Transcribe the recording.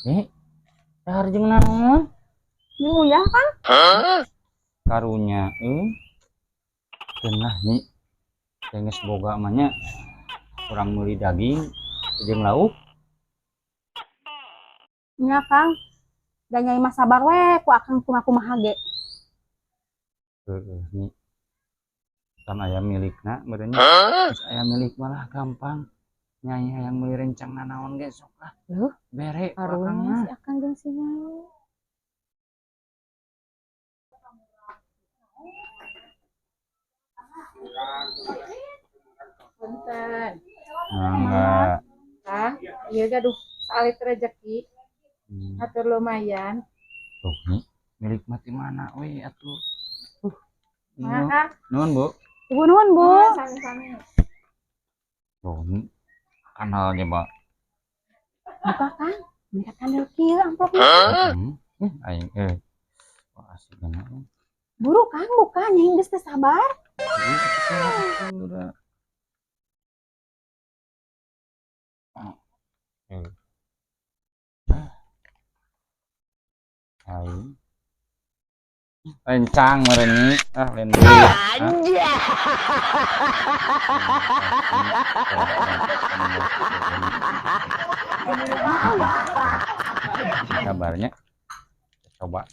dahar jeung naon Ngunyah Kang. karunya cenah nyi geus boga mah nya kurang meuli daging jeung lauk Nya Kang. Da nyai mah sabar we ku akang kumaha ge. nyi kan aya milikna meureun geus aya milik malah gampang nyai hayang meuli rencang nanaon ge sok lah bere ku akang Karunya mah si Akang jeung si Nyai. Punten. mangga Kang, ieu gaduh salit rezeki. Atur lumayan. tuh nyi milik mati mana we atuh Kang. nuhun Bu Ibu nuhun, Bu. Sami-sami. tuh kanal ge Mbak Buka Kang. Mereka kandel kieu amplopnya. aing wah asik banget Buru Kang buka nyai geus teu sabar. Aing rencang meureun lain deui kabarnya coba